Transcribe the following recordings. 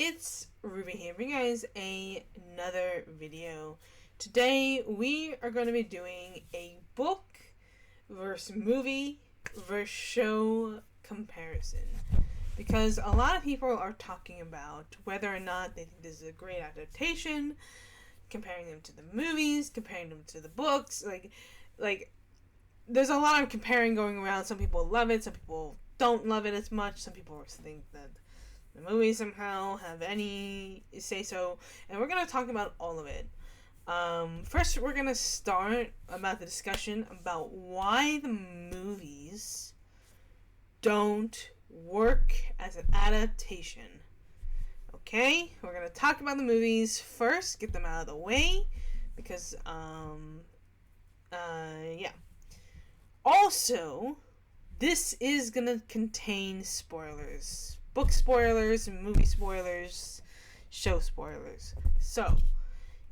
it's Ruby here, bringing you guys another video. Today we are going to be doing a book versus movie versus show comparison, because a lot of people are talking about whether or not they think this is a great adaptation, comparing them to the movies, comparing them to the books. Like there's a lot of comparing going around. Some people love it, some people don't love it as much, some people think that the movies somehow have any say-so, and we're going to talk about all of it. First, we're going to start about the discussion about why the movies don't work as an adaptation. Okay, we're going to talk about the movies first, get them out of the way, because, yeah. Also, this is going to contain spoilers. Book spoilers, movie spoilers, show spoilers. So,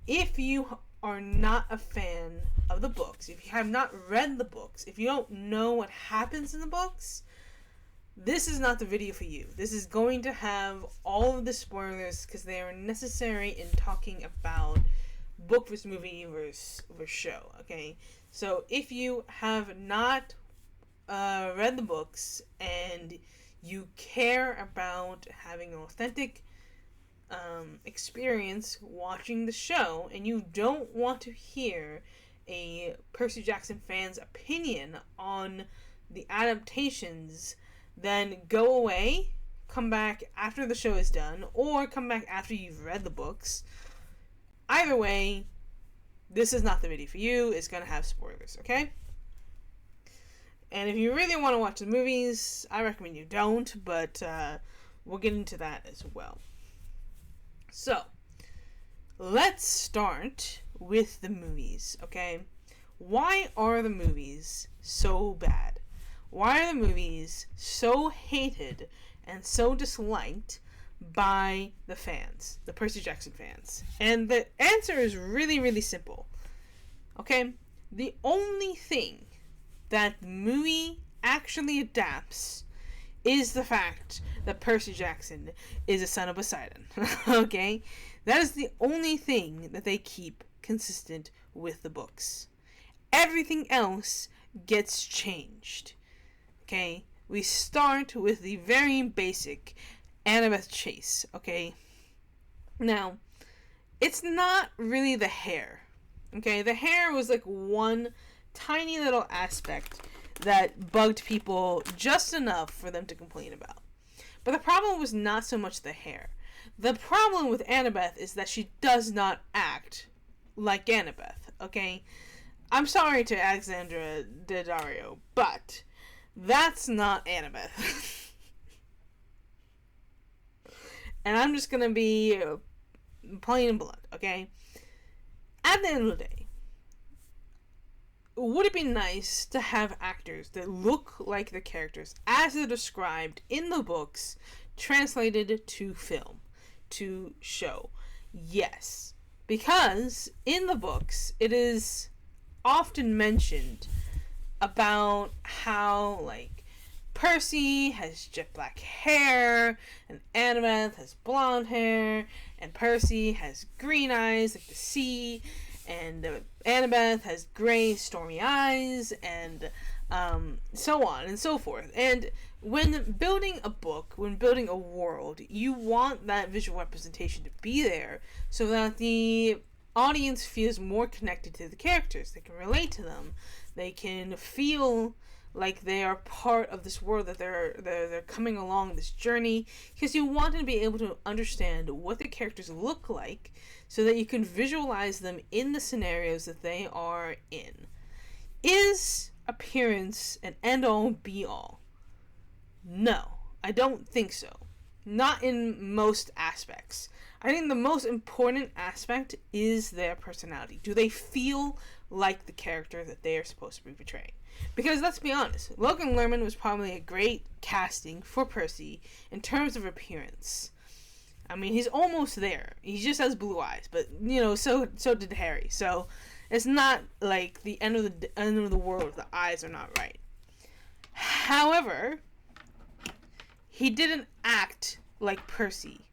if you are not a fan of the books, if you have not read the books, if you don't know what happens in the books, this is not the video for you. This is going to have all of the spoilers because they are necessary in talking about book versus movie versus show, okay? So, if you have not read the books and you care about having an authentic experience watching the show, and you don't want to hear a Percy Jackson fan's opinion on the adaptations, then go away, come back after the show is done, or come back after you've read the books. Either way, this is not the video for you. It's going to have spoilers, okay? And if you really want to watch the movies, I recommend you don't, but we'll get into that as well. So, let's start with the movies, okay? Why are the movies so bad? Why are the movies so hated and so disliked by the fans, the Percy Jackson fans? And the answer is really, really simple, okay? The only thing that the movie actually adapts is the fact that Percy Jackson is a son of Poseidon. Okay? That is the only thing that they keep consistent with the books. Everything else gets changed. Okay? We start with the very basic Annabeth chase. Okay? Now, it's not really the hair. Okay? The hair was like one tiny little aspect that bugged people just enough for them to complain about. But the problem was not so much the hair. The problem with Annabeth is that she does not act like Annabeth, okay? I'm sorry to Alexandra Daddario, but that's not Annabeth. And I'm just gonna be plain and blunt, okay? At the end of the day, would it be nice to have actors that look like the characters as they're described in the books translated to film, to show? Yes. Because in the books, it is often mentioned about how, like, Percy has jet black hair, and Annabeth has blonde hair, and Percy has green eyes like the sea, and Annabeth has gray, stormy eyes, and so on and so forth. And when building a book, when building a world, you want that visual representation to be there so that the audience feels more connected to the characters. They can relate to them. They can feel like they are part of this world, that they're coming along this journey, because you want to be able to understand what the characters look like so that you can visualize them in the scenarios that they are in. Is appearance an end-all be-all? No, I don't think so. Not in most aspects. I think the most important aspect is their personality. Do they feel like the character that they are supposed to be portraying? Because let's be honest, Logan Lerman was probably a great casting for Percy in terms of appearance. I mean, he's almost there. He just has blue eyes, but you know, so did Harry. So it's not like the end of the world if the eyes are not right. However, he didn't act like Percy.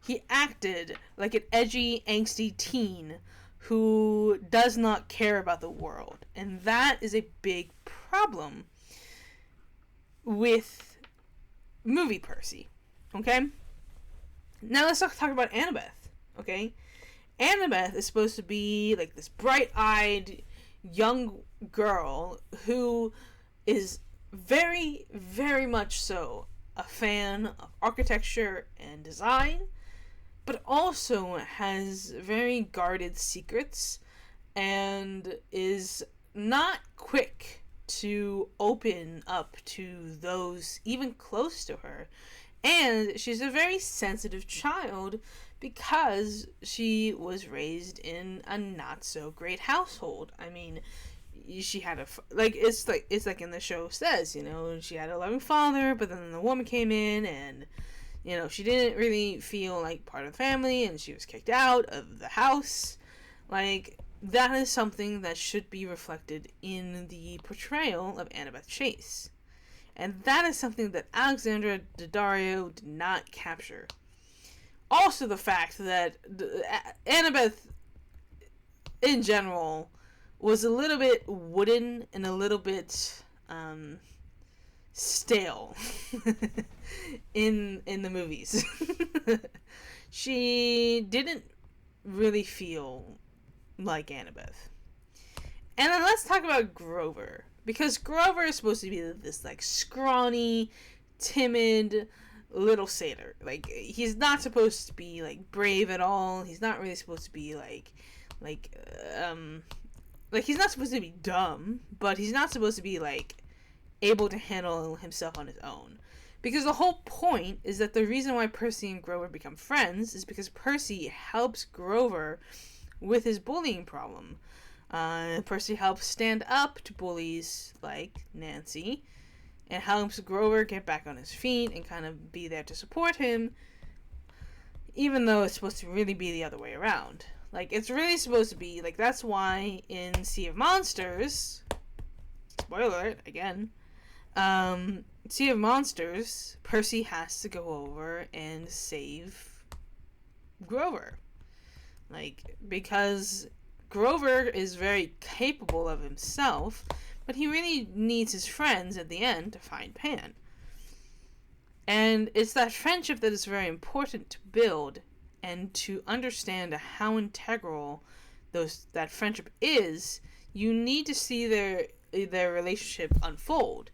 he acted like an edgy, angsty teen who does not care about the world. And that is a big problem with movie Percy. Okay? Now let's talk about Annabeth. Okay? Annabeth is supposed to be like this bright-eyed young girl who is very, very much so a fan of architecture and design, but also has very guarded secrets and is not quick to open up to those even close to her. And she's a very sensitive child because she was raised in a not so great household. I mean, she had it's like in the show says, you know, she had a loving father, but then the woman came in and, you know, she didn't really feel like part of the family and she was kicked out of the house. Like, that is something that should be reflected in the portrayal of Annabeth Chase. And that is something that Alexandra Daddario did not capture. Also, the fact that Annabeth, in general, was a little bit wooden and a little bit stale in the movies. She didn't really feel like Annabeth. And then let's talk about Grover. Because Grover is supposed to be this, like, scrawny, timid little satyr. Like, he's not supposed to be, like, brave at all. He's not really supposed to be, he's not supposed to be dumb, but he's not supposed to be, like, able to handle himself on his own. Because the whole point is that the reason why Percy and Grover become friends is because Percy helps Grover with his bullying problem. Percy helps stand up to bullies like Nancy and helps Grover get back on his feet and kind of be there to support him, even though it's supposed to really be the other way around. Like, it's really supposed to be, like, that's why in Sea of Monsters, spoiler alert, again, Sea of Monsters, Percy has to go over and save Grover. Like, because Grover is very capable of himself, but he really needs his friends at the end to find Pan. And it's that friendship that is very important to build and to understand how integral that friendship is. You need to see their relationship unfold.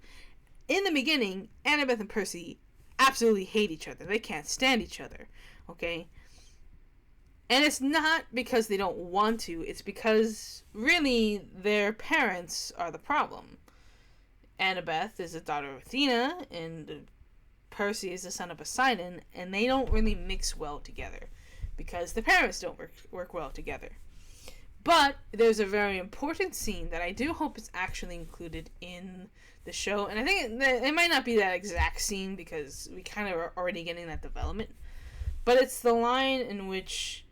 In the beginning, Annabeth and Percy absolutely hate each other. They can't stand each other, okay? And it's not because they don't want to, it's because, really, their parents are the problem. Annabeth is the daughter of Athena, and Percy is the son of Poseidon, and they don't really mix well together, because the parents don't work well together. But there's a very important scene that I do hope is actually included in the show, and I think it might not be that exact scene, because we kind of are already getting that development, but it's the line in which...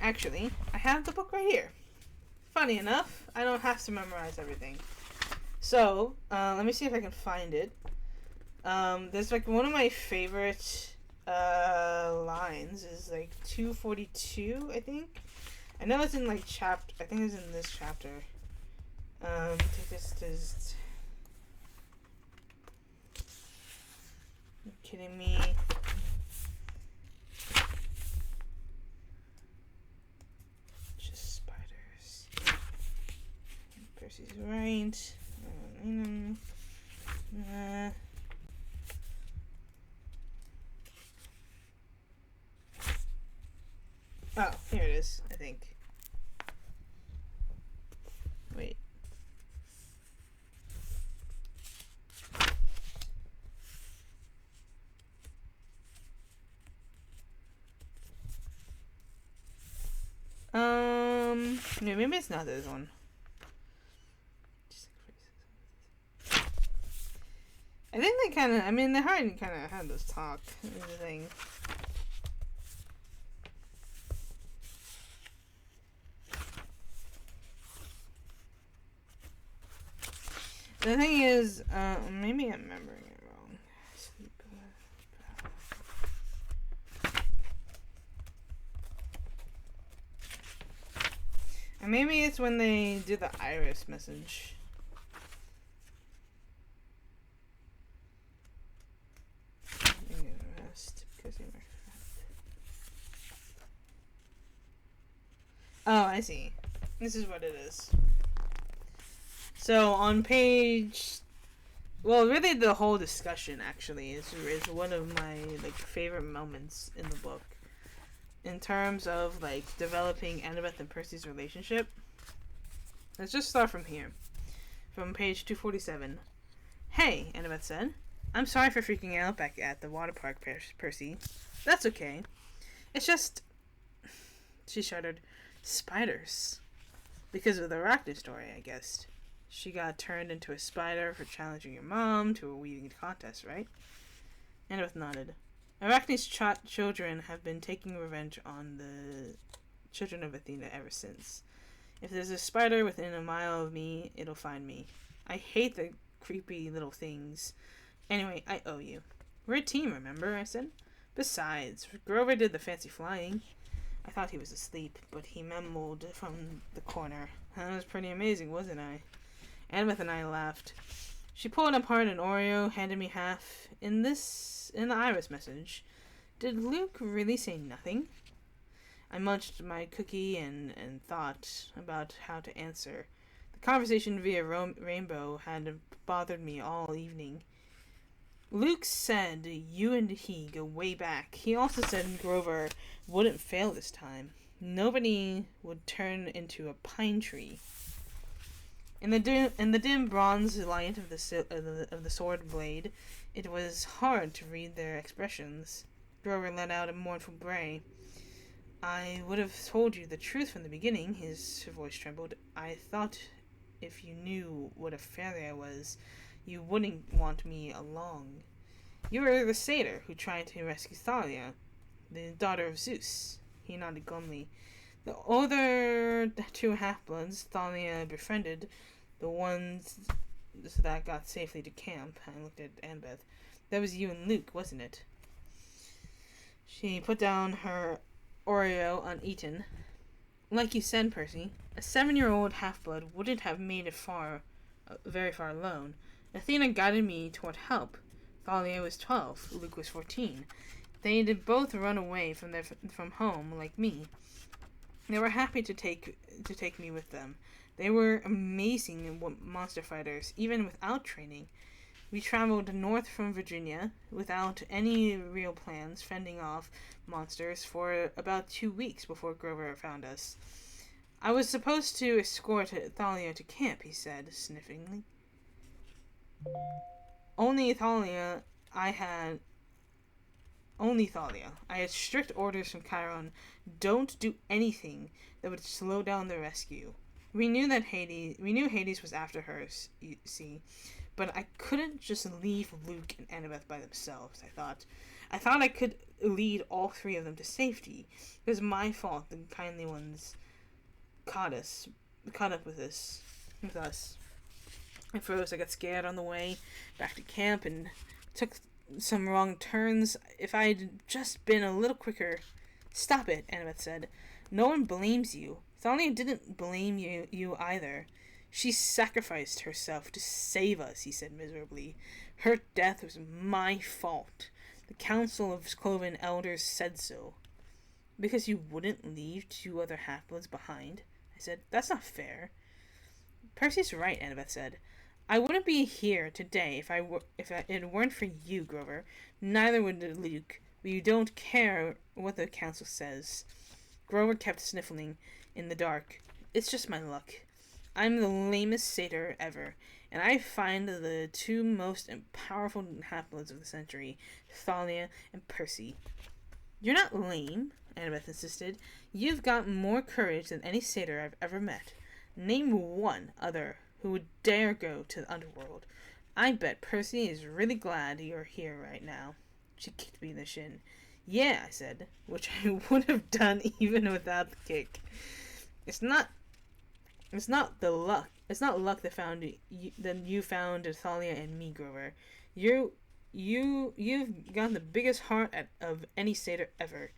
Actually, I have the book right here. Funny enough, I don't have to memorize everything. So, let me see if I can find it. There's, like, one of my favorite lines is, like, 242, I think. I know it's in, like, I think it's in this chapter. Take this. You kidding me? Percy's right. Oh, here it is, I think. Wait. No, maybe it's not this one. I think they kind of, they already kind of had this talk and everything. The thing is, maybe I'm remembering it wrong. And maybe it's when they do the iris message. Oh, I see. This is what it is. So on page, well, really the whole discussion actually is one of my like favorite moments in the book, in terms of like developing Annabeth and Percy's relationship. Let's just start from here, from page 247. Hey, Annabeth said. I'm sorry for freaking out back at the water park, Percy. That's okay. It's just... She shuddered. Spiders. Because of the arachnid story, I guess. She got turned into a spider for challenging your mom to a weaving contest, right? Annabeth nodded. Arachnid's children have been taking revenge on the children of Athena ever since. If there's a spider within a mile of me, it'll find me. I hate the creepy little things. Anyway, I owe you. We're a team, remember? I said. Besides, Grover did the fancy flying. I thought he was asleep, but he mumbled from the corner. That was pretty amazing, wasn't I? Annabeth and I laughed. She pulled apart an Oreo, handed me half. In the iris message, did Luke really say nothing? I munched my cookie and thought about how to answer. The conversation via Rainbow had bothered me all evening. Luke said you and he go way back. He also said Grover wouldn't fail this time. Nobody would turn into a pine tree. In the dim bronze light of the sword blade, it was hard to read their expressions. Grover let out a mournful bray. I would have told you the truth from the beginning. His voice trembled. I thought if you knew what a fairy I was, you wouldn't want me along. You were the satyr who tried to rescue Thalia, the daughter of Zeus. He nodded glumly. The other two half-bloods Thalia befriended, the ones that got safely to camp. I looked at Annabeth. That was you and Luke, wasn't it? She put down her Oreo uneaten. Like you said, Percy, a 7-year-old half-blood wouldn't have made it very far alone. Athena guided me toward help. Thalia was 12, Luke was 14. They did both run away from home like me. They were happy to take me with them. They were amazing monster fighters, even without training. We traveled north from Virginia without any real plans, fending off monsters for about 2 weeks before Grover found us. I was supposed to escort Thalia to camp, he said, sniffing. Only Thalia. I had strict orders from Chiron. Don't do anything that would slow down the rescue. We knew Hades was after her, you see, but I couldn't just leave Luke and Annabeth by themselves, I thought I could lead all three of them to safety. It was my fault the kindly ones caught up with us. I froze. I got scared on the way back to camp and took some wrong turns. If I'd just been a little quicker... Stop it, Annabeth said. No one blames you. Thalia didn't blame you either. She sacrificed herself to save us, he said miserably. Her death was my fault. The Council of Cloven Elders said so. Because you wouldn't leave 2 other half-bloods behind? I said, that's not fair. Percy's right, Annabeth said. I wouldn't be here today if it weren't for you, Grover. Neither would Luke. But you don't care what the council says. Grover kept sniffling in the dark. It's just my luck. I'm the lamest satyr ever, and I find the 2 most powerful half-bloods of the century, Thalia and Percy. You're not lame, Annabeth insisted. You've got more courage than any satyr I've ever met. Name one other who would dare go to the underworld. I bet Percy is really glad you're here right now. She kicked me in the shin. Yeah, I said, which I would have done even without the kick. It's not luck that found you found Thalia and me, Grover. You've got the biggest heart of any satyr ever.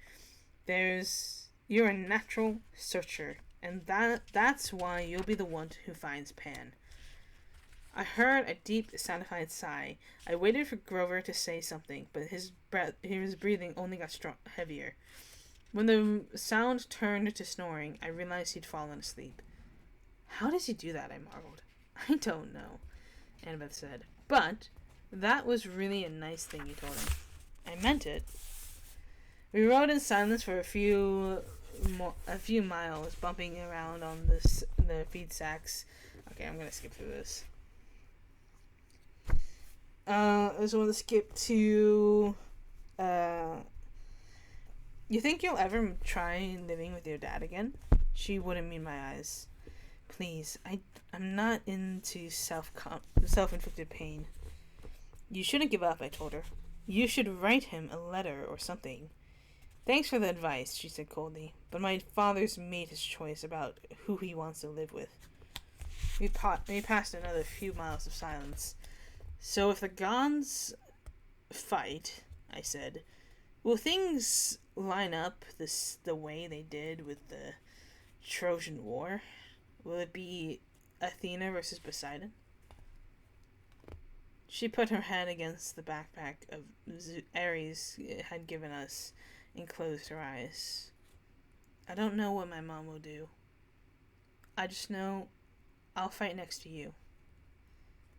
You're a natural searcher, And that's why you'll be the one who finds Pan. I heard a deep, satisfied sigh. I waited for Grover to say something, but his breathing only got heavier. When the sound turned to snoring, I realized he'd fallen asleep. How does he do that? I marveled. I don't know, Annabeth said. But that was really a nice thing you told him. I meant it. We rode in silence for a few miles, bumping around on the feed sacks. Okay, I'm gonna skip through this. I just want to skip to. You think you'll ever try living with your dad again? She wouldn't meet my eyes. Please, I'm not into self-inflicted pain. You shouldn't give up, I told her. You should write him a letter or something. Thanks for the advice, she said coldly, but my father's made his choice about who he wants to live with. We passed another few miles of silence. So if the gods fight, I said, will things line up the way they did with the Trojan War? Will it be Athena versus Poseidon? She put her head against the backpack of Ares had given us and closed her eyes. I don't know what my mom will do. I just know I'll fight next to you.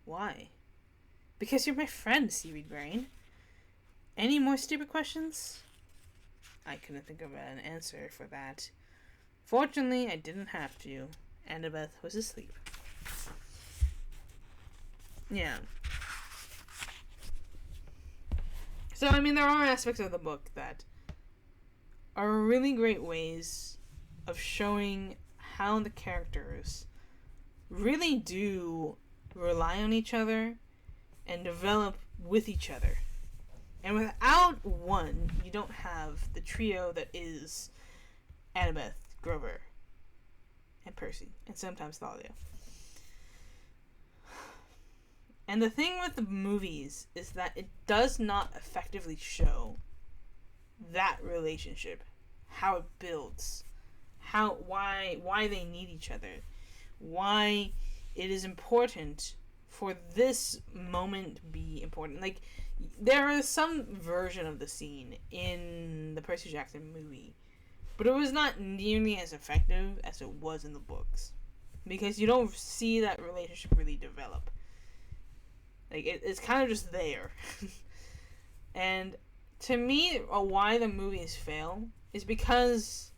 Why? Because you're my friend, Seaweed Brain. Any more stupid questions? I couldn't think of an answer for that. Fortunately, I didn't have to. Annabeth was asleep. Yeah. So, I mean, there are aspects of the book that are really great ways of showing how the characters really do rely on each other and develop with each other. And without one, you don't have the trio that is Annabeth, Grover, and Percy, and sometimes Thalia. And the thing with the movies is that it does not effectively show that relationship, how it builds, why they need each other, why it is important for this moment to be important. Like, there is some version of the scene in the Percy Jackson movie, but it was not nearly as effective as it was in the books, because you don't see that relationship really develop. Like, it's kind of just there. And to me, why the movies fail is because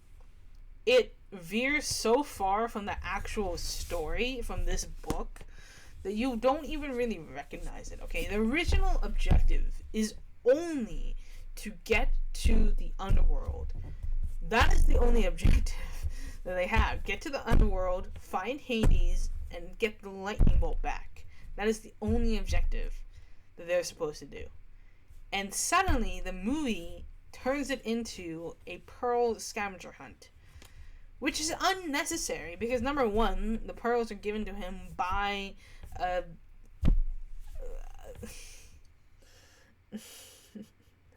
it veers so far from the actual story from this book that you don't even really recognize it. Okay, the original objective is only to get to the underworld. That is the only objective that they have. Get to the underworld, find Hades, and get the lightning bolt back. That is the only objective that they're supposed to do. And suddenly, the movie turns it into a pearl scavenger hunt, which is unnecessary because, number one, the pearls are given to him by hang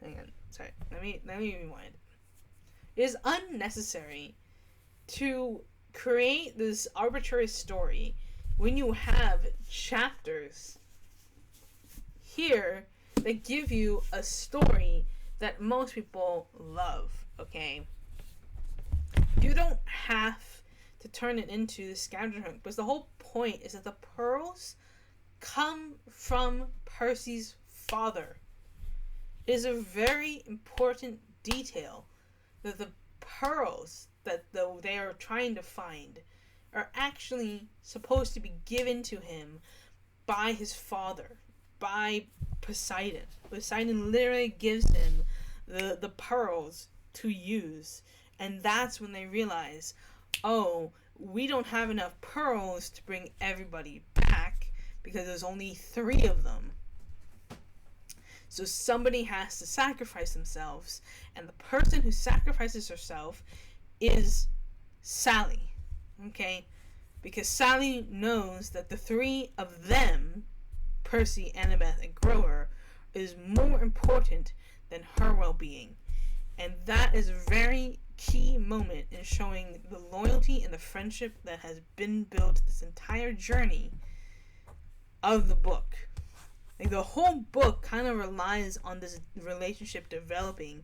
on, sorry. Let me rewind. It is unnecessary to create this arbitrary story when you have chapters here that give you a story that most people love, okay? You don't have to turn it into the scavenger hunt, because the whole point is that the pearls come from Percy's father. It is a very important detail that the pearls that they are trying to find are actually supposed to be given to him by his father, by Poseidon. Poseidon literally gives him the pearls to use, and that's when they realize, oh, we don't have enough pearls to bring everybody back because there's only 3 of them. So somebody has to sacrifice themselves, and the person who sacrifices herself is Sally, okay? Because Sally knows that the 3 of them, Percy, Annabeth, and Grover, is more important than her well-being. And that is very key moment in showing the loyalty and the friendship that has been built this entire journey of the book. Like, the whole book kind of relies on this relationship developing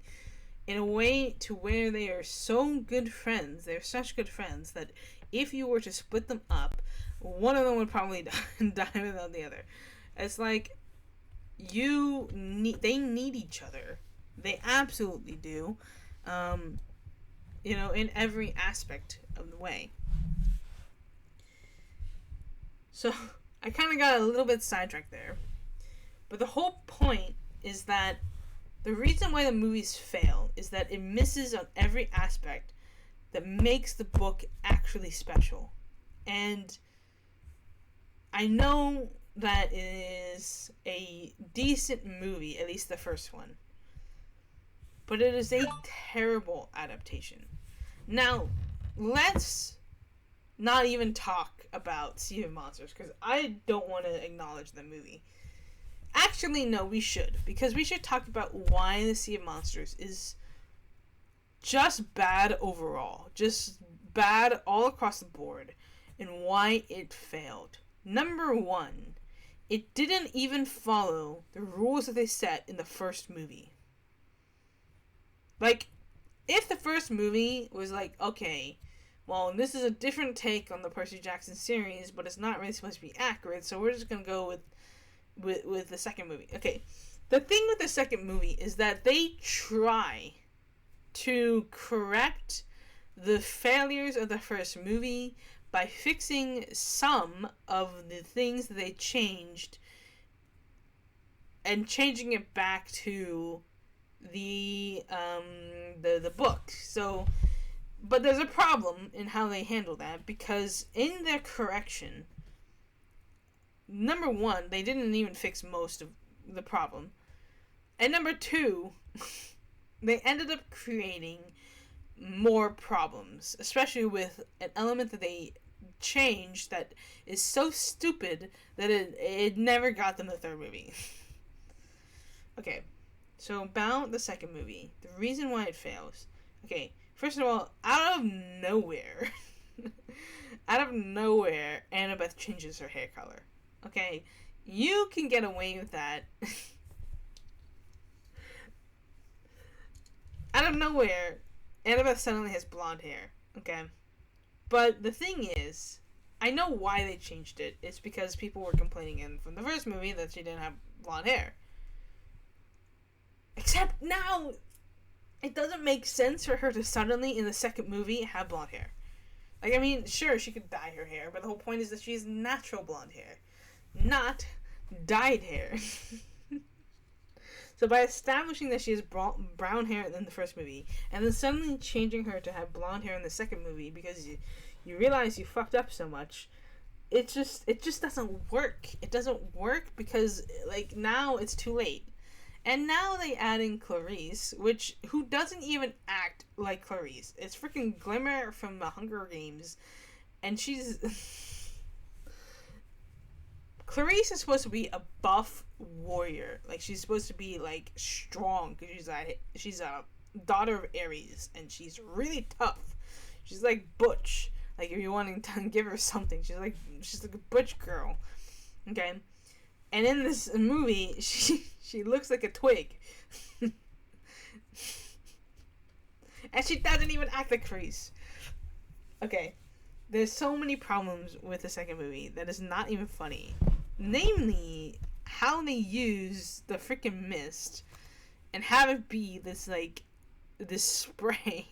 in a way to where they are so good friends. They're such good friends that if you were to split them up, one of them would probably die without the other. It's like, they need each other. They absolutely do. In every aspect of the way. So, I kind of got a little bit sidetracked there. But the whole point is that the reason why the movies fail is that it misses on every aspect that makes the book actually special. And I know that it is a decent movie, at least the first one. But it is a terrible adaptation. Now, let's not even talk about Sea of Monsters, because I don't want to acknowledge the movie. Actually, no, we should. Because we should talk about why the Sea of Monsters is just bad overall. Just bad all across the board. And why it failed. Number one, it didn't even follow the rules that they set in the first movie. Like, if the first movie was like, okay, well, this is a different take on the Percy Jackson series, but it's not really supposed to be accurate, so we're just going to go with the second movie. Okay, the thing with the second movie is that they try to correct the failures of the first movie by fixing some of the things that they changed and changing it back to the book. So, but there's a problem in how they handle that, because in their correction, number one, they didn't even fix most of the problem, and number two, they ended up creating more problems, especially with an element that they changed that is so stupid that it never got them the third movie. Okay, so about the second movie, the reason why it fails. Okay, first of all, out of nowhere, Annabeth changes her hair color. Okay, you can get away with that. Out of nowhere, Annabeth suddenly has blonde hair. Okay, but the thing is, I know why they changed it. It's because people were complaining from the first movie that she didn't have blonde hair. Except now, it doesn't make sense for her to suddenly, in the second movie, have blonde hair. Like, I mean, sure, she could dye her hair, but the whole point is that she has natural blonde hair, not dyed hair. So by establishing that she has brown hair in the first movie, and then suddenly changing her to have blonde hair in the second movie because you realize you fucked up so much, it just doesn't work. It doesn't work because, like, now it's too late. And now they add in Clarice, who doesn't even act like Clarice. It's freaking Glimmer from the Hunger Games. And Clarice is supposed to be a buff warrior. Like, she's supposed to be, like, strong. Because she's a daughter of Ares. And she's really tough. She's like Butch. Like, if you want to give her something. She's like a Butch girl. Okay? And in this movie, she looks like a twig. And she doesn't even act like Clarice. Okay. There's so many problems with the second movie that is not even funny. Namely, how they use the freaking mist and have it be this spray.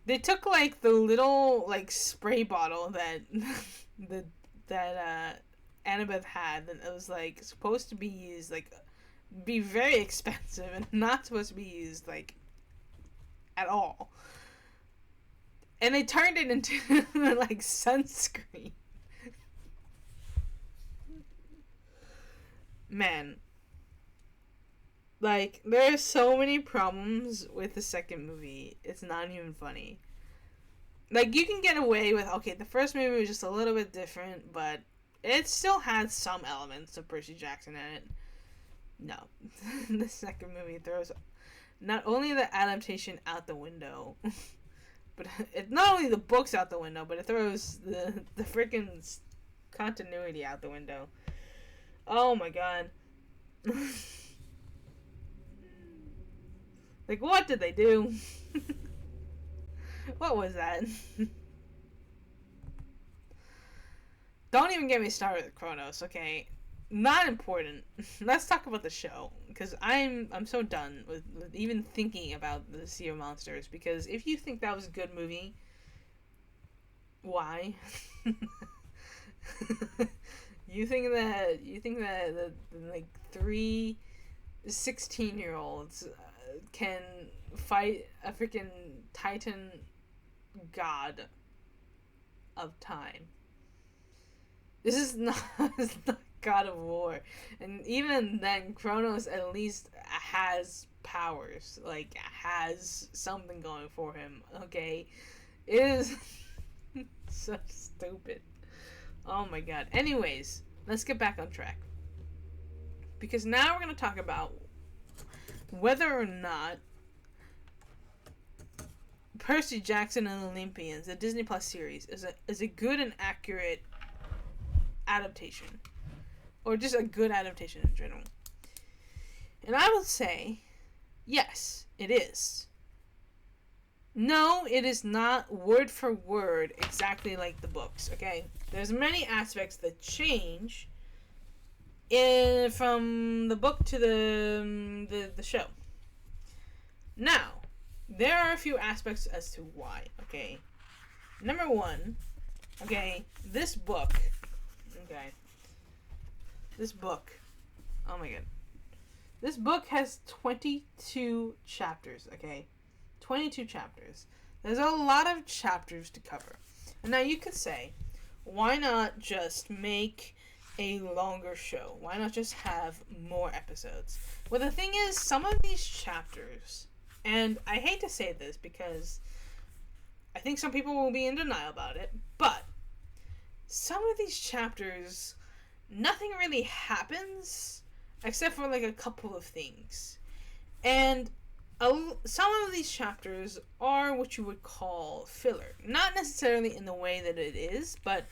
They took, like, the little, like, spray bottle that Annabeth had, and it was, like, supposed to be used, like, be very expensive and not supposed to be used, like, at all. And they turned it into, like, sunscreen. Man. Like, there are so many problems with the second movie. It's not even funny. Like, you can get away with, okay, the first movie was just a little bit different, but it still had some elements of Percy Jackson in it. No. The second movie throws not only the adaptation out the window, but it not only the books out the window, but it throws the freaking continuity out the window. Oh my god. Like, what did they do? What was that? Don't even get me started with Kronos, okay? Not important. Let's talk about the show, because I'm so done with even thinking about the Sea of Monsters. Because if you think that was a good movie, why? you think that like 3 16-year-olds can fight a freaking Titan god of time? This is not God of War. And even then, Kronos at least has powers. Like, has something going for him, okay? It is so stupid. Oh my god. Anyways, let's get back on track. Because now we're going to talk about whether or not Percy Jackson and the Olympians, the Disney Plus series, is a good and accurate adaptation, or just a good adaptation in general. And I would say yes, it is. No, it is not word for word exactly like the books, okay? There's many aspects that change from the book to the show. Now, there are a few aspects as to why, okay? Number one, okay, this book, oh my god. This book has 22 chapters, okay? 22 chapters. There's a lot of chapters to cover. And now you could say, why not just make a longer show? Why not just have more episodes? Well, the thing is, some of these chapters, and I hate to say this because I think some people will be in denial about it, but some of these chapters, nothing really happens except for like a couple of things. And some of these chapters are what you would call filler. Not necessarily in the way that it is, but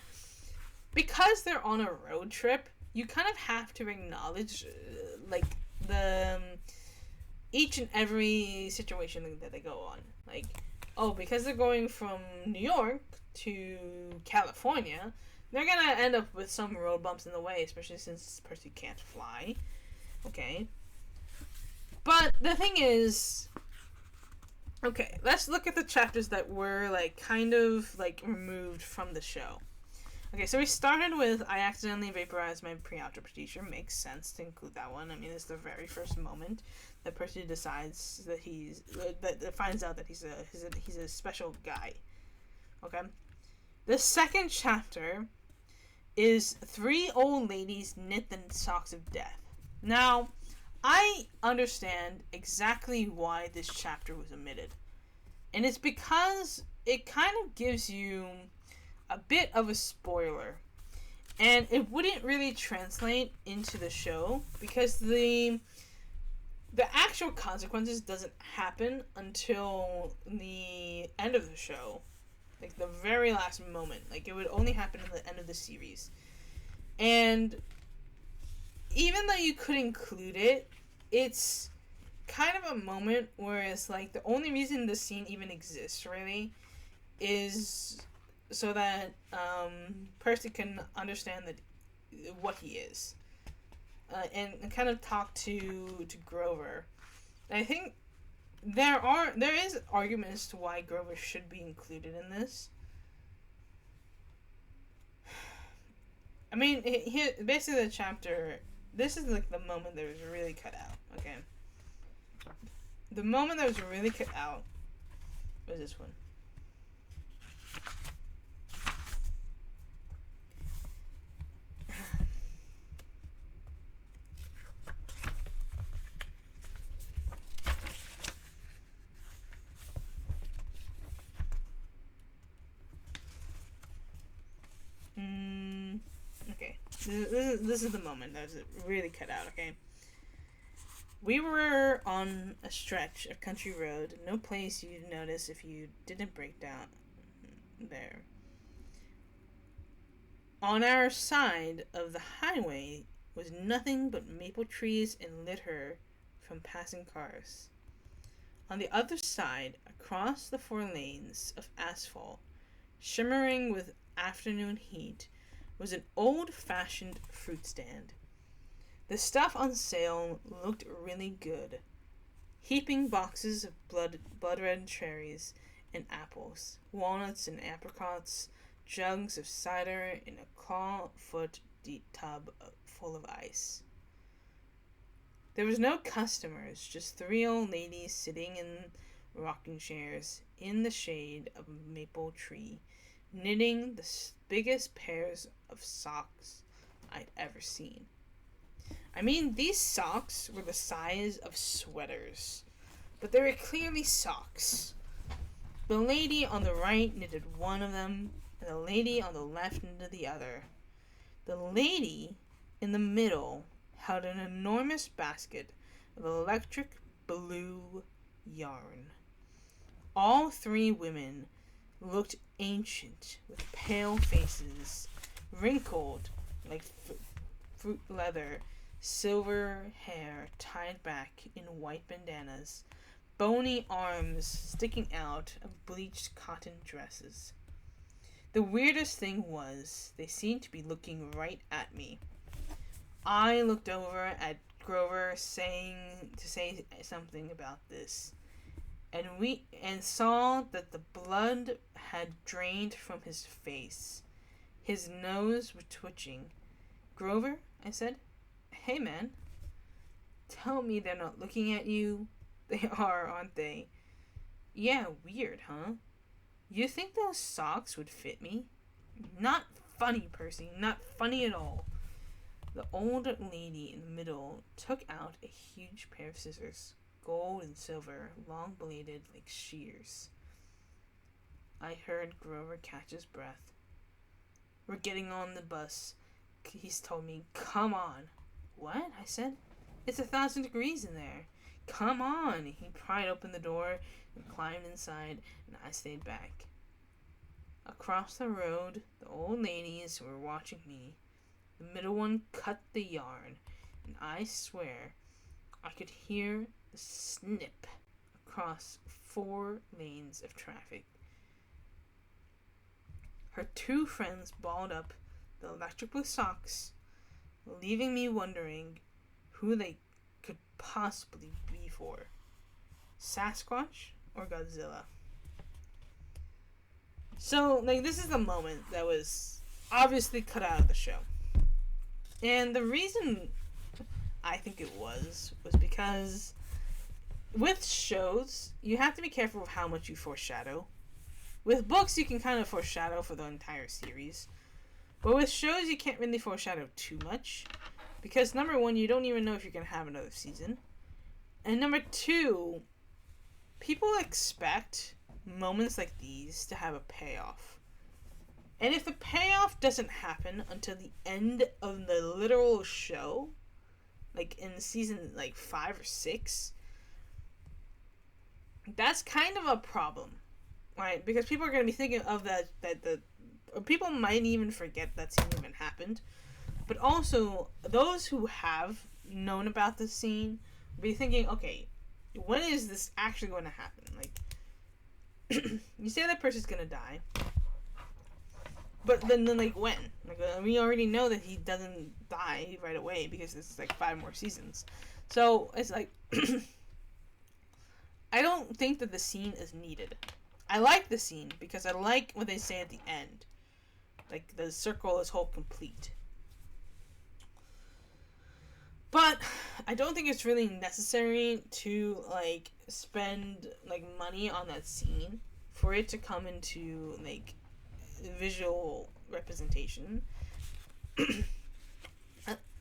because they're on a road trip, you kind of have to acknowledge like the each and every situation that they go on. Like, oh, because they're going from New York to California, they're gonna end up with some road bumps in the way, especially since Percy can't fly. Okay. But the thing is, okay, let's look at the chapters that were like kind of like removed from the show. Okay, so we started with I accidentally vaporized my pre-algebra teacher. Makes sense to include that one. I mean, it's the very first moment that Percy decides that that finds out that he's a special guy. Okay. The second chapter is 3 old ladies knit the socks of death. Now, I understand exactly why this chapter was omitted. And it's because it kind of gives you a bit of a spoiler. And it wouldn't really translate into the show because the actual consequences doesn't happen until the end of the show. Like the very last moment. Like it would only happen at the end of the series. And even though you could include it, it's kind of a moment where it's like the only reason the scene even exists really is so that Percy can understand that what he is, and kind of talk to Grover. And I think there is argument as to why Grover should be included in this. I mean, here basically the chapter. This is like the moment that was really cut out. Okay. The moment that was really cut out was this one. Okay. This is the moment that was really cut out, okay? We were on a stretch of country road, no place you'd notice if you didn't break down there. On our side of the highway was nothing but maple trees and litter from passing cars. On the other side, across the 4 lanes of asphalt, shimmering with afternoon heat, was an old-fashioned fruit stand. The stuff on sale looked really good. Heaping boxes of blood-red cherries and apples, walnuts and apricots, jugs of cider, and a claw-foot deep tub full of ice. There was no customers, just 3 old ladies sitting in rocking chairs in the shade of a maple tree, knitting the biggest pairs of socks I'd ever seen. I mean, these socks were the size of sweaters, but they were clearly socks. The lady on the right knitted one of them, and the lady on the left knitted the other. The lady in the middle held an enormous basket of electric blue yarn. All 3 women looked ancient, with pale faces, wrinkled like fruit leather, silver hair tied back in white bandanas, bony arms sticking out of bleached cotton dresses. The weirdest thing was, they seemed to be looking right at me. I looked over at Grover to say something about this, and saw that the blood had drained from his face. His nose was twitching. "Grover," I said. "Hey, man. Tell me they're not looking at you. They are, aren't they?" "Yeah, weird, huh? You think those socks would fit me?" "Not funny, Percy. Not funny at all." The old lady in the middle took out a huge pair of scissors, gold and silver, long-bladed like shears. I heard Grover catch his breath. "We're getting on the bus," he's told me. "Come on." "What?" I said. "It's 1,000 degrees in there." "Come on." He pried open the door and climbed inside, and I stayed back. Across the road, the old ladies were watching me. The middle one cut the yarn, and I swear I could hear the snip across 4 lanes of traffic. Her 2 friends balled up the electric blue socks, leaving me wondering who they could possibly be for. Sasquatch or Godzilla? So, this is the moment that was obviously cut out of the show. And the reason I think it was because with shows, you have to be careful of how much you foreshadow. With books, you can kind of foreshadow for the entire series. But with shows, you can't really foreshadow too much. Because number 1, you don't even know if you're going to have another season. And number 2, people expect moments like these to have a payoff. And if the payoff doesn't happen until the end of the literal show, in season 5 or 6, that's kind of a problem, right? Because people are going to be thinking of that or people might even forget that scene even happened. But also, those who have known about this scene will be thinking, okay, when is this actually going to happen? You say that person's going to die. But then when? We already know that he doesn't die right away because it's 5 more seasons. So it's I don't think that the scene is needed. I like the scene because I like what they say at the end. The circle is whole complete. But I don't think it's really necessary to spend money on that scene for it to come into visual representation.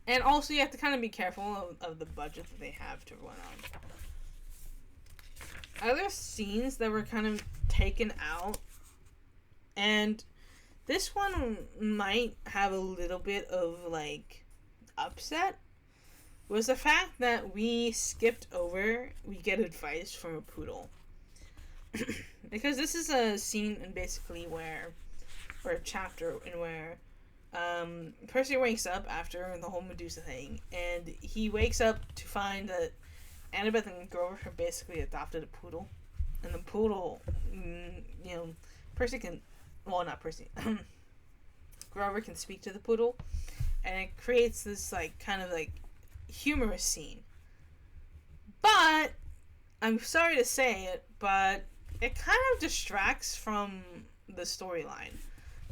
And also you have to kind of be careful of the budget that they have to run on. Other scenes that were kind of taken out, and this one might have a little bit of upset, was the fact that we skipped over we get advice from a poodle. Because this is a scene in basically where, or a chapter in where Percy wakes up after the whole Medusa thing, and he wakes up to find that Annabeth and Grover have basically adopted a poodle. And the poodle, Percy can, well, not Percy, Grover can speak to the poodle, and it creates this, like, kind of, like, humorous scene. But, I'm sorry to say it, but it kind of distracts from the storyline.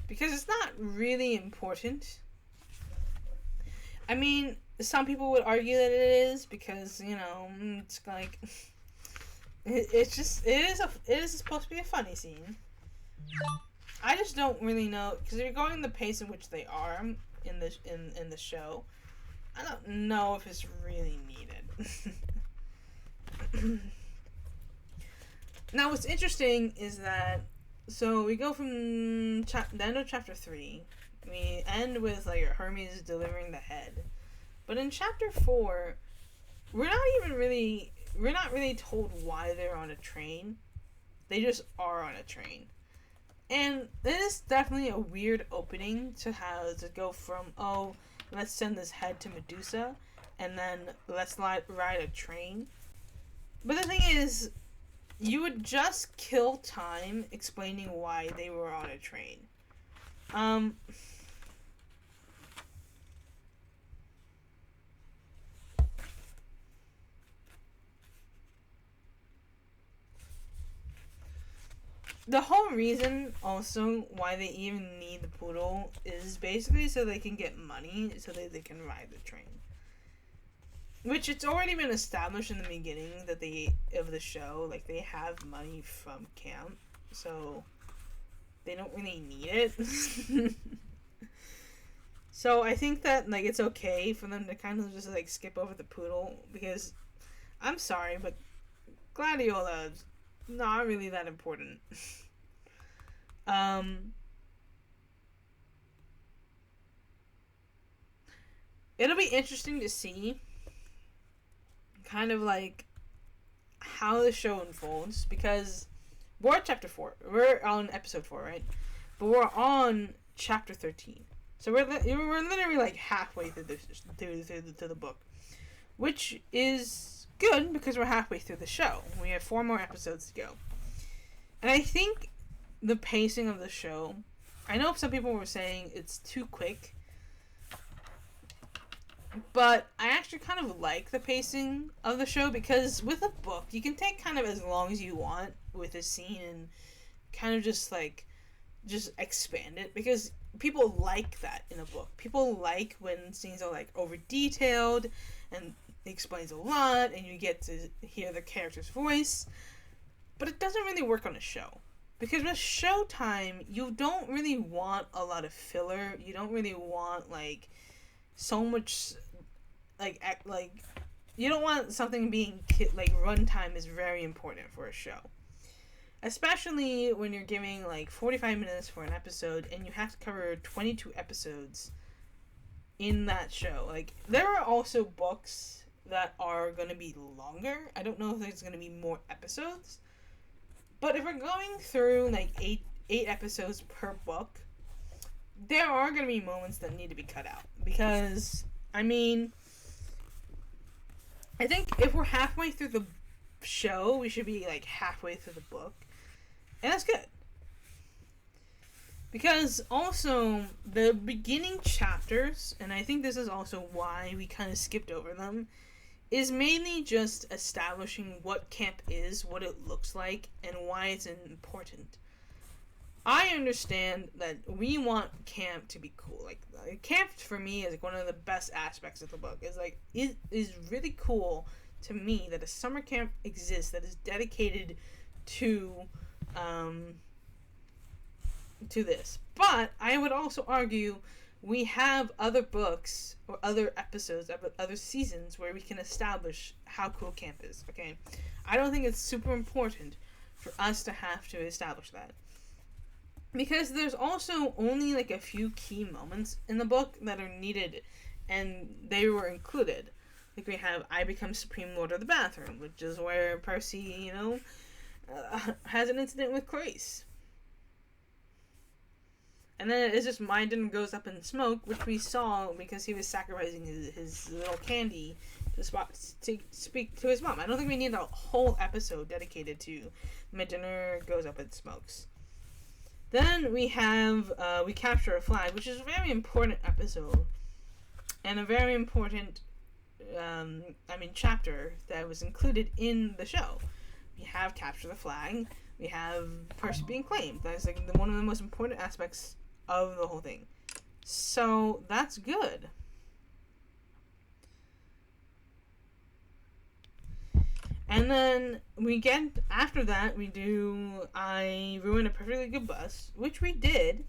Because it's not really important. I mean, some people would argue that it is, because, it's like, it is supposed to be a funny scene. I just don't really know, because if you're going the pace in which they are in the show, I don't know if it's really needed. Now, what's interesting is that, so we go from the end of chapter 3, we end with, like, Hermes delivering the head. But in chapter 4, we're not really told why they're on a train. They just are on a train. And it is definitely a weird opening to go from, oh, let's send this head to Medusa, and then let's ride a train. But the thing is, you would just kill time explaining why they were on a train. The whole reason also why they even need the poodle is basically so they can get money so that they can ride the train. Which it's already been established in the beginning of the show, like, they have money from camp, so they don't really need it. So I think that, like, it's okay for them to kind of just, like, skip over the poodle, because I'm sorry, but Gladiola's not really that important. It'll be interesting to see kind of, like, how the show unfolds, because we're at chapter 4. We're on episode 4, right? But we're on chapter 13. So we're literally, like, halfway through the book, which is good because we're halfway through the show. We have 4 more episodes to go. And I think the pacing of the show, I know some people were saying it's too quick, but I actually kind of like the pacing of the show, because with a book, you can take kind of as long as you want with a scene and kind of just expand it, because people like that in a book. People like when scenes are, like, over detailed and it explains a lot and you get to hear the character's voice. But it doesn't really work on a show, because with Showtime, you don't really want a lot of filler. You don't really want, like, so much, like you don't want something being, like, runtime is very important for a show. Especially when you're giving, like, 45 minutes for an episode and you have to cover 22 episodes in that show. Like, there are also books that are going to be longer. I don't know if there's going to be more episodes. But if we're going through, like, eight episodes per book, there are going to be moments that need to be cut out. Because, I mean, I think if we're halfway through the show, we should be, like, halfway through the book. And that's good. Because also, the beginning chapters, and I think this is also why we kind of skipped over them, is mainly just establishing what camp is, what it looks like, and why it's important. I understand that we want camp to be cool. Like, camp for me is, like, one of the best aspects of the book. Is, like, it is really cool to me that a summer camp exists that is dedicated to this. But I would also argue we have other books or other episodes of other seasons where we can establish how cool camp is. Okay, I don't think it's super important for us to have to establish that, because there's also only, like, a few key moments in the book that are needed, and they were included. Like we have I Become Supreme Lord of the Bathroom, which is where Percy, has an incident with Grace. And then it's just Minden goes up in smoke, which we saw because he was sacrificing his little candy to speak to his mom. I don't think we need a whole episode dedicated to My Dinner Goes Up in Smokes. Then we have We Capture a Flag, which is a very important episode. And a very important, chapter that was included in the show. We have Capture the Flag. We have Percy being claimed. That's like one of the most important aspects of the whole thing. So that's good. And then after that, we do I Ruin a Perfectly Good Bus, which we did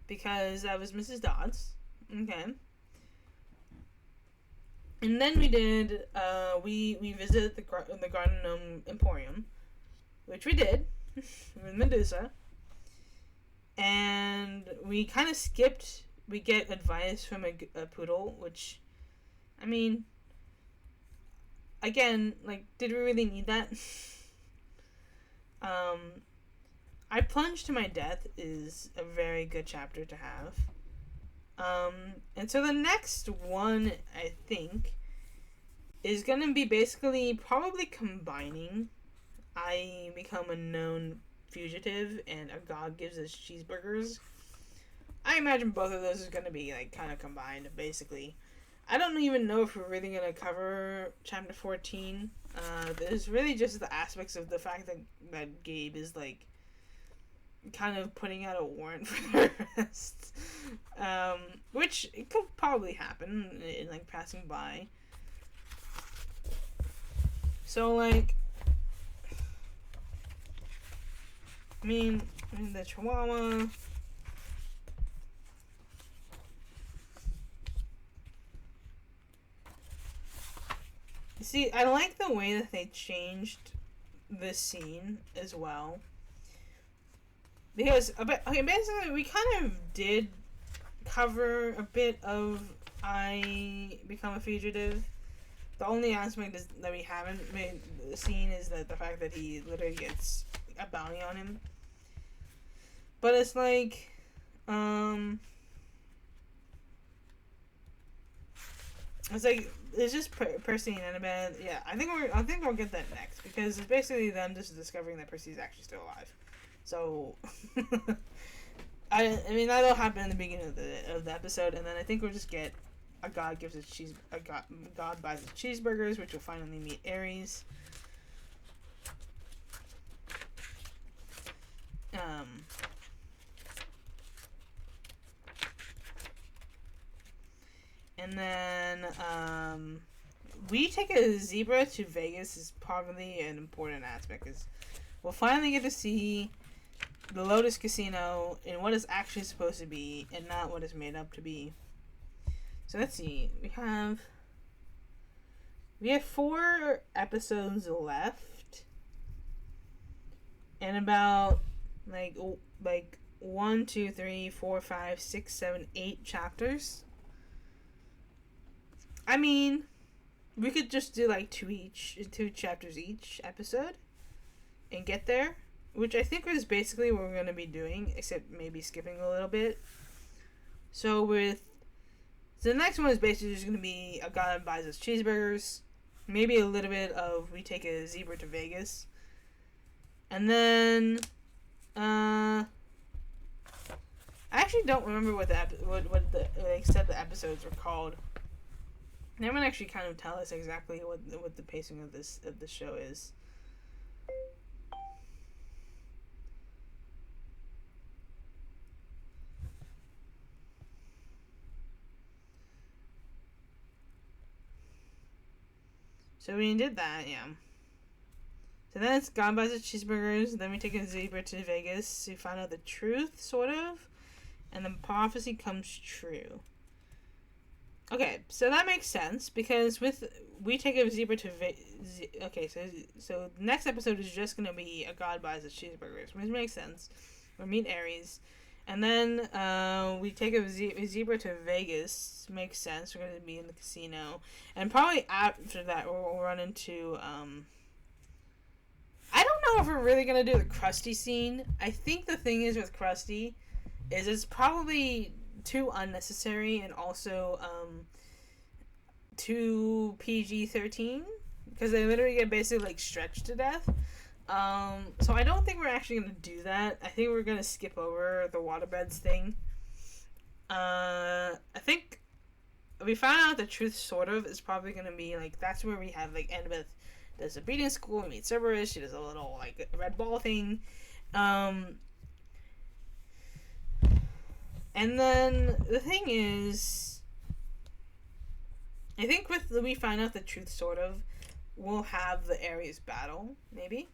because that was Mrs. Dodds. Okay. And then we did, we visited the Garden Gnome Emporium, which we did with Medusa. And we kind of skipped, we get advice from a poodle, which, again, did we really need that? I Plunge to My Death is a very good chapter to have. And so the next one, I think, is going to be basically probably combining I Become a Known Fugitive and A God Gives Us Cheeseburgers. I imagine both of those is going to be, kind of combined, basically. I don't even know if we're really going to cover Chapter 14. There's really just the aspects of the fact that Gabe is, kind of putting out a warrant for the arrest. Which it could probably happen in passing by. So the Chihuahua. See, I like the way that they changed the scene as well. Because, basically, we kind of did cover a bit of I Become a Fugitive. The only aspect that we haven't seen is the fact that he literally gets a bounty on him. But it's it's just Percy and Annabelle. Yeah, I think we'll get that next because it's basically them just discovering that Percy's actually still alive. So, that'll happen in the beginning of the episode, and then I think we'll just get a God gives us God buys us cheeseburgers, which will finally meet Ares. And then we take a zebra to Vegas is probably an important aspect because we'll finally get to see the Lotus Casino in what it's actually supposed to be and not what it's made up to be. So let's see. We have 4 episodes left. And about 1, 2, 3, 4, 5, 6, 7, 8 chapters. We could just do 2 chapters each episode and get there. Which I think is basically what we're going to be doing, except maybe skipping a little bit. So the next one is basically just going to be A God Buys Us Cheeseburgers. Maybe a little bit of We Take a Zebra to Vegas. And then, I actually don't remember what the episodes were called. They would actually kind of tell us exactly what the pacing of this show is. So we did that, yeah. So then it's God Buys Us Cheeseburgers. Then we take a zebra to Vegas to find out the truth, sort of. And the prophecy comes true. Okay, so that makes sense because we take a zebra to okay, so next episode is just gonna be A God Buys Us Cheeseburgers, which makes sense. We meet Ares, And then we take a zebra to Vegas. Makes sense. We're going to be in the casino. And probably after that, we'll run into... I don't know if we're really going to do the Krusty scene. I think the thing is with Krusty is it's probably too unnecessary and also too PG-13. Because they literally get basically, like, stretched to death. So I don't think we're actually going to do that. I think we're going to skip over the waterbeds thing. I think we found out the truth sort of is probably going to be, like, that's where we have, like, Annabeth does a breeding school, we meet Cerberus, she does a little, like, red ball thing. And then the thing is, I think with we find out the truth sort of, we'll have the Ares battle, maybe.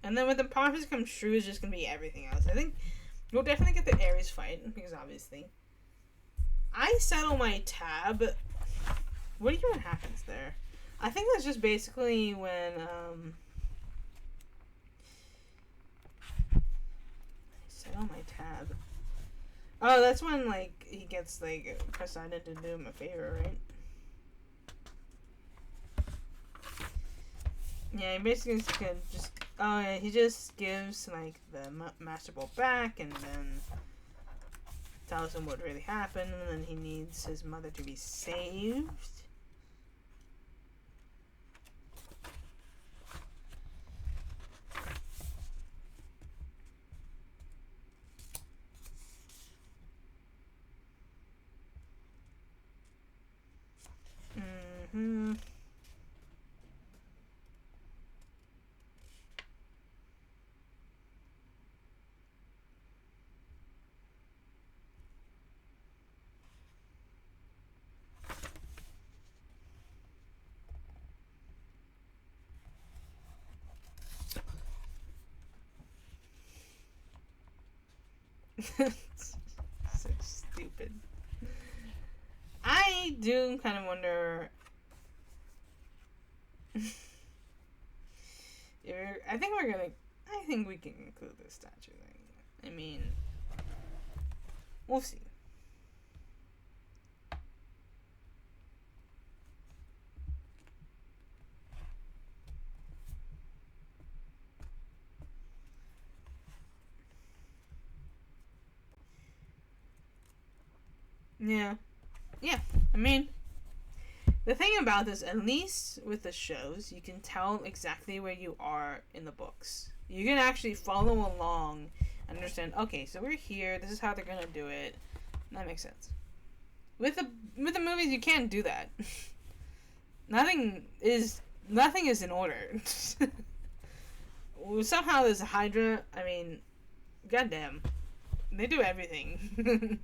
And then with the Promise Comes True is just going to be everything else. I think we'll definitely get the Ares fight, because obviously. I settle my tab. What do you think happens there? I think that's just basically when, settle my tab. Oh, that's when, like, he gets, like, Poseidon to do him a favor, right? Yeah, he basically just oh yeah, he just gives, like, the Master Ball back, and then tells him what really happened, and then he needs his mother to be saved. Mm-hmm. So stupid. I do kind of wonder. I think we're gonna. I think we can include the statue thing. I mean, we'll see. Yeah. Yeah. I mean, the thing about this, at least with the shows, you can tell exactly where you are in the books. You can actually follow along and understand, okay, so we're here, this is how they're gonna do it. That makes sense. With the movies, you can't do that. Nothing is in order. Somehow there's a Hydra, I mean, goddamn. They do everything.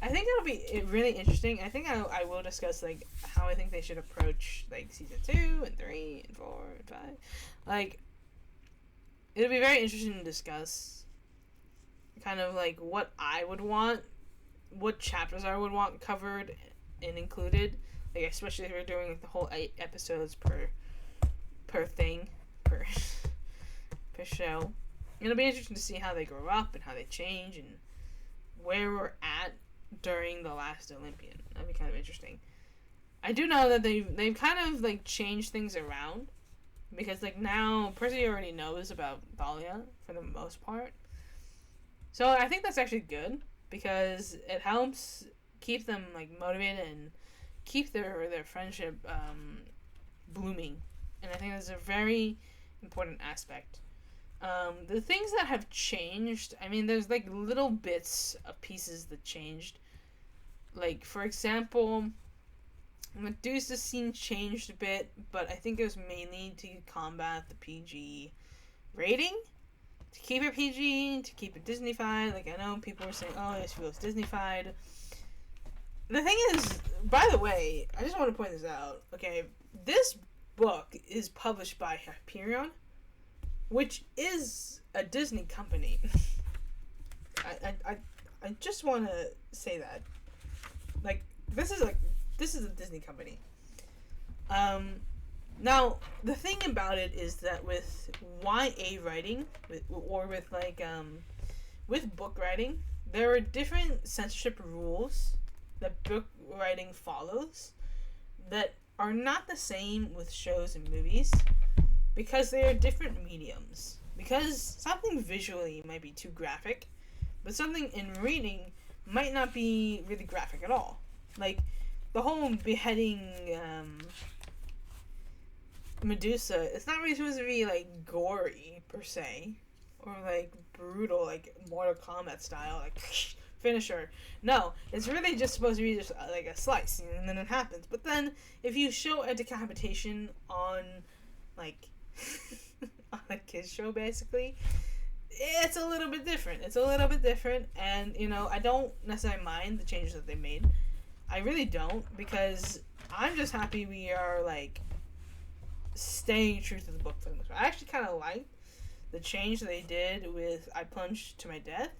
I think it'll be really interesting. I think I will discuss, like, how I think they should approach, like, season 2 and 3 and 4 and 5. Like, it'll be very interesting to discuss kind of, like, what I would want, what chapters I would want covered and included. Like, especially if we're doing, like, the whole 8 episodes per thing, per show. It'll be interesting to see how they grow up and how they change and where we're at during the last Olympian. That'd be kind of interesting. I do know that they've kind of, like, changed things around, because, like, now Percy already knows about Thalia for the most part. So I think that's actually good, because it helps keep them, like, motivated and keep their friendship blooming. And I think that's a very important aspect. The things that have changed, I mean, there's, like, little bits of pieces that changed. Like, for example, Medusa's scene changed a bit, but I think it was mainly to combat the PG rating. To keep it PG, to keep it Disney-fied. Like, I know people were saying, oh, this feels Disney-fied. The thing is, by the way, I just want to point this out, okay? This book is published by Hyperion, which is a Disney company. I just want to say that. Like, this is a Disney company. Now, the thing about it is that with YA writing, or with with book writing, there are different censorship rules that book writing follows that are not the same with shows and movies because they are different mediums. Because something visually might be too graphic, but something in reading might not be really graphic at all. Like the whole beheading Medusa, it's not really supposed to be like gory per se, or like brutal, like Mortal Kombat style, like finisher. No, it's really just supposed to be just like a slice, and then it happens. But then if you show a decapitation on like on a kids show, basically, it's a little bit different. It's a little bit different, and I don't necessarily mind the changes that they made. I really don't, because I'm just happy we are like staying true to the book for the most part. I actually kind of like the change they did with I Plunged to My Death.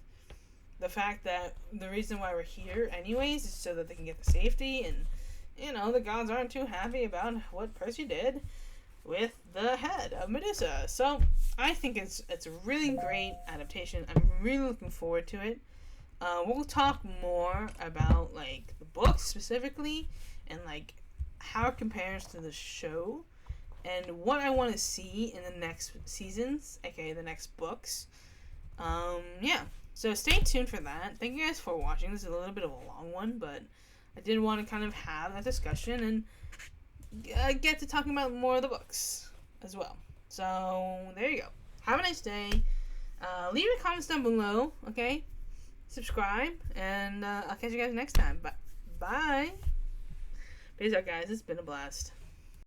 The fact that the reason why we're here anyways is so that they can get the safety, and the gods aren't too happy about what Percy did with the head of Medusa. So I think it's a really great adaptation. I'm really looking forward to it. We'll talk more about like the book specifically, and like how it compares to the show, and what I want to see in the next seasons, aka the next books. Yeah. So stay tuned for that. Thank you guys for watching. This is a little bit of a long one, but I did want to kind of have that discussion and get to talking about more of the books as well. So there you go. Have a nice day. Leave your comments down below, okay? Subscribe, and I'll catch you guys next time. Bye. Peace out, guys. It's been a blast.